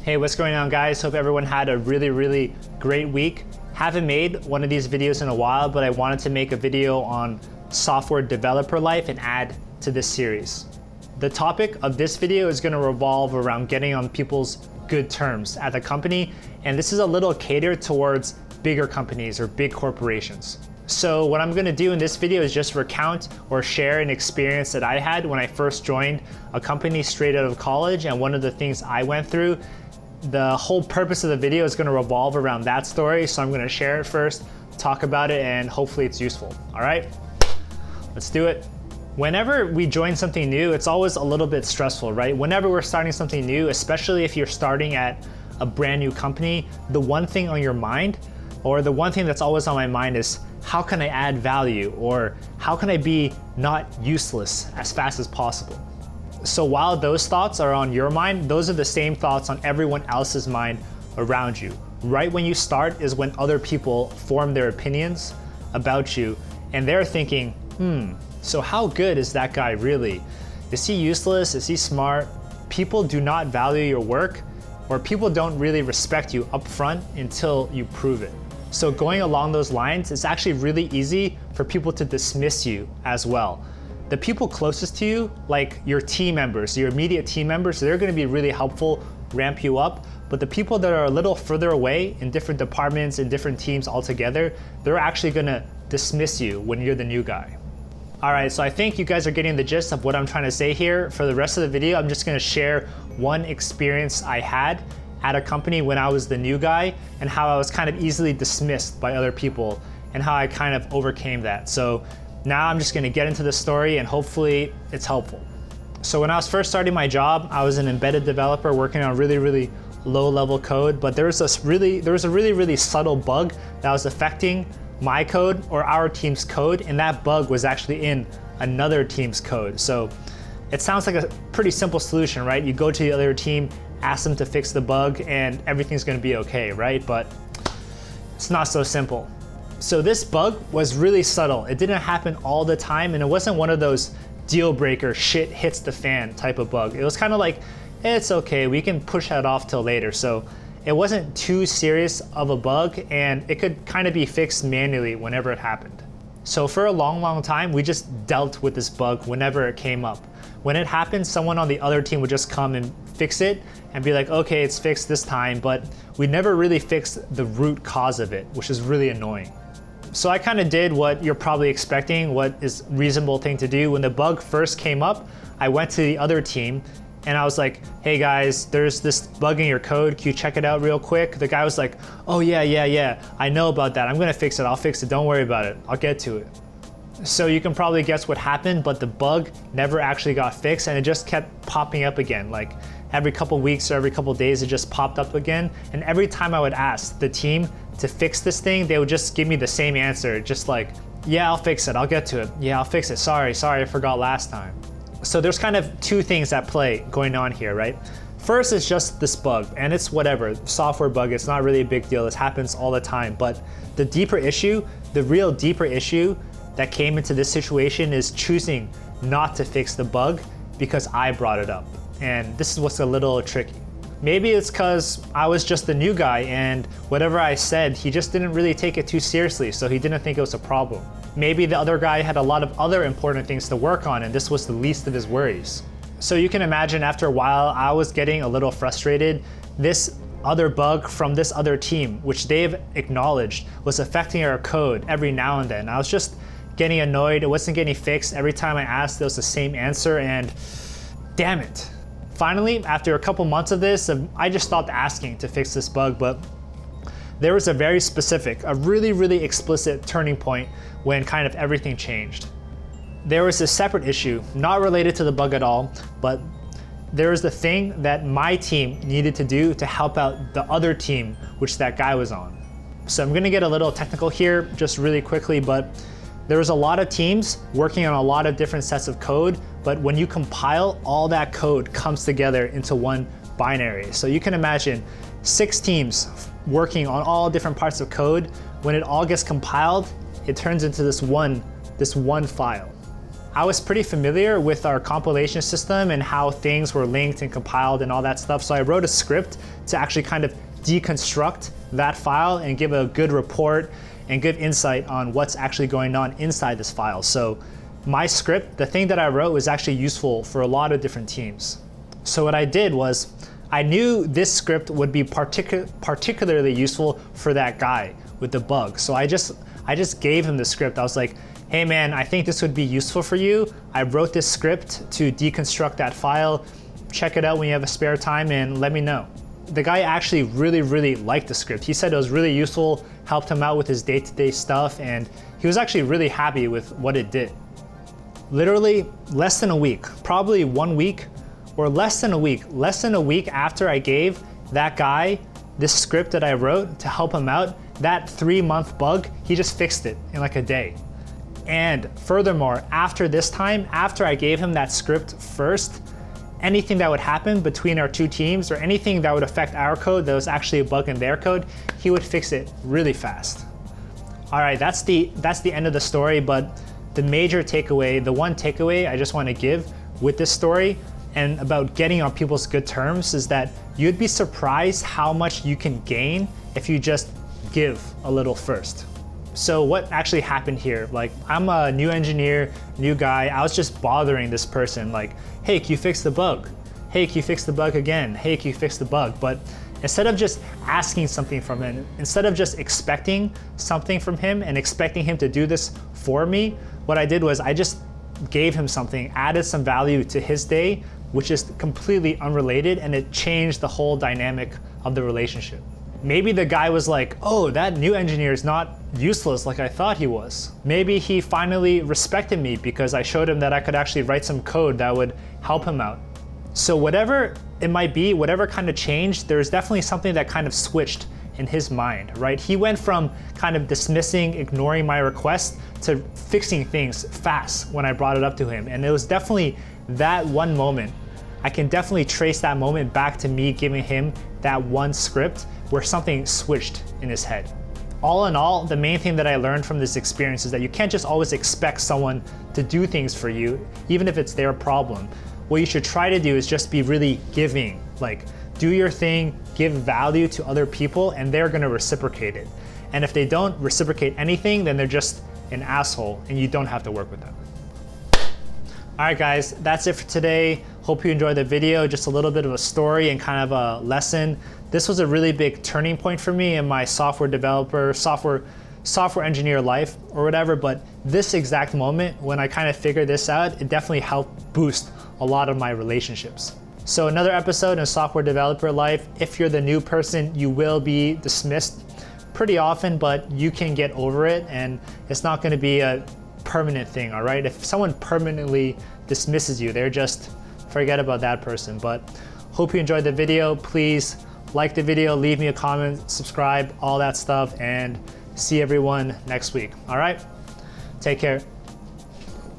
Hey, what's going on, guys? Hope everyone had a really great week. Haven't made one of these videos in a while, but I wanted to make a video on software developer life and add to this series. The topic of this video is going to revolve around getting on people's good terms at the company, and this is a little catered towards bigger companies or big corporations. So what I'm going to do in this video is just recount or share an experience that I had when I first joined a company straight out of college, and one of the things I went through. The whole purpose of the video is going to revolve around that story, so I'm going to share it first, talk about it, and hopefully it's useful. All right, let's do it. Whenever we join something new, it's always a little bit stressful, right? Whenever we're starting something new, especially if you're starting at a brand new company, the one thing on your mind, or the one thing that's always on my mind is, how can I add value, or how can I be not useless as fast as possible? So while those thoughts are on your mind, those are the same thoughts on everyone else's mind around you. Right when you start is when other people form their opinions about you, and they're thinking, so how good is that guy really? Is he useless? Is he smart? People do not value your work, or people don't really respect you up front until you prove it. So going along those lines, it's actually really easy for people to dismiss you as well. The people closest to you, like your team members, your immediate team members, they're going to be really helpful, ramp you up. But the people that are a little further away in different departments and different teams altogether, they're actually going to dismiss you when you're the new guy. All right, so I think you guys are getting the gist of what I'm trying to say here. For the rest of the video, I'm just going to share one experience I had at a company when I was the new guy, and how I was kind of easily dismissed by other people, and how I kind of overcame that. So now I'm just going to get into the story, and hopefully it's helpful. So when I was first starting my job, I was an embedded developer working on really low level code, but there was a really subtle bug that was affecting my code or our team's code, and that bug was actually in another team's code. So it sounds like a pretty simple solution, right? You go to the other team, ask them to fix the bug, and everything's going to be okay, right? But it's not so simple. So this bug was really subtle. It didn't happen all the time, and it wasn't one of those deal breaker shit hits the fan type of bug. It was kind of like, it's okay, we can push that off till later. So it wasn't too serious of a bug, and it could kind of be fixed manually whenever it happened. So for a long time, we just dealt with this bug whenever it came up. When it happened, someone on the other team would just come and fix it and be like, okay, it's fixed this time, but we never really fixed the root cause of it, which is really annoying. So I kind of did what you're probably expecting, what is a reasonable thing to do. When the bug first came up, I went to the other team and I was like, hey guys, there's this bug in your code. Can you check it out real quick? The guy was like, oh yeah, I know about that. I'm gonna fix it, I'll fix it, don't worry about it. I'll get to it. So you can probably guess what happened, but the bug never actually got fixed, and it just kept popping up again. Like every couple weeks or every couple days, it just popped up again. And every time I would ask the team to fix this thing, they would just give me the same answer, just like, yeah, I'll fix it, I'll get to it. Yeah, I'll fix it, sorry, I forgot last time. So there's kind of two things at play going on here, right? First is just this bug, and it's whatever, software bug, it's not really a big deal, this happens all the time. But the deeper issue, the real deeper issue that came into this situation is choosing not to fix the bug because I brought it up. And this is what's a little tricky. Maybe it's because I was just the new guy, and whatever I said, he just didn't really take it too seriously, so he didn't think it was a problem. Maybe the other guy had a lot of other important things to work on, and this was the least of his worries. So you can imagine after a while, I was getting a little frustrated. This other bug from this other team, which they've acknowledged, was affecting our code every now and then. I was just getting annoyed, it wasn't getting fixed. Every time I asked, it was the same answer, and damn it. Finally, after a couple months of this, I just stopped asking to fix this bug, but there was a very specific, a really explicit turning point when kind of everything changed. There was a separate issue, not related to the bug at all, but there was the thing that my team needed to do to help out the other team, which that guy was on. So I'm gonna get a little technical here, just really quickly, but there was a lot of teams working on a lot of different sets of code, but when you compile, all that code comes together into one binary. So you can imagine 6 teams working on all different parts of code. When it all gets compiled, it turns into this one file. I was pretty familiar with our compilation system and how things were linked and compiled and all that stuff. So I wrote a script to actually kind of deconstruct that file and give a good report and good insight on what's actually going on inside this file. So my script, the thing that I wrote, was actually useful for a lot of different teams. So what I did was, I knew this script would be particularly useful for that guy with the bug. So I just gave him the script. I was like, hey man, I think this would be useful for you. I wrote this script to deconstruct that file. Check it out when you have a spare time and let me know. The guy actually really liked the script. He said it was really useful, helped him out with his day-to-day stuff, and he was actually really happy with what it did. Literally less than a week, probably 1 week, or less than a week after I gave that guy this script that I wrote to help him out, that 3-month bug, he just fixed it in like a day. And furthermore, after this time, after I gave him that script first, anything that would happen between our two teams or anything that would affect our code that was actually a bug in their code, he would fix it really fast. All right, that's the end of the story, but the major takeaway, the one takeaway I just want to give with this story and about getting on people's good terms is that you'd be surprised how much you can gain if you just give a little first. So what actually happened here? Like, I'm a new engineer, new guy. I was just bothering this person like, hey, can you fix the bug? Hey, can you fix the bug again? Hey, can you fix the bug? But instead of just asking something from him, instead of just expecting something from him and expecting him to do this for me, what I did was I just gave him something, added some value to his day, which is completely unrelated, and it changed the whole dynamic of the relationship. Maybe the guy was like, oh, that new engineer is not useless like I thought he was. Maybe he finally respected me because I showed him that I could actually write some code that would help him out. So whatever it might be, whatever kind of changed, there's definitely something that kind of switched in his mind, right? He went from kind of dismissing, ignoring my request to fixing things fast when I brought it up to him. And it was definitely that one moment. I can definitely trace that moment back to me giving him that one script where something switched in his head. All in all, the main thing that I learned from this experience is that you can't just always expect someone to do things for you, even if it's their problem. What you should try to do is just be really giving, like do your thing, give value to other people, and they're gonna reciprocate it. And if they don't reciprocate anything, then they're just an asshole and you don't have to work with them. All right guys, that's it for today. Hope you enjoyed the video, just a little bit of a story and kind of a lesson. This was a really big turning point for me in my software developer, software engineer life or whatever, but this exact moment when I kind of figured this out, it definitely helped boost a lot of my relationships. So another episode in software developer life. If you're the new person, you will be dismissed pretty often, but you can get over it and it's not gonna be a permanent thing, all right? If someone permanently dismisses you, they're just, forget about that person. But hope you enjoyed the video. Please like the video, leave me a comment, subscribe, all that stuff, and see everyone next week, all right? Take care.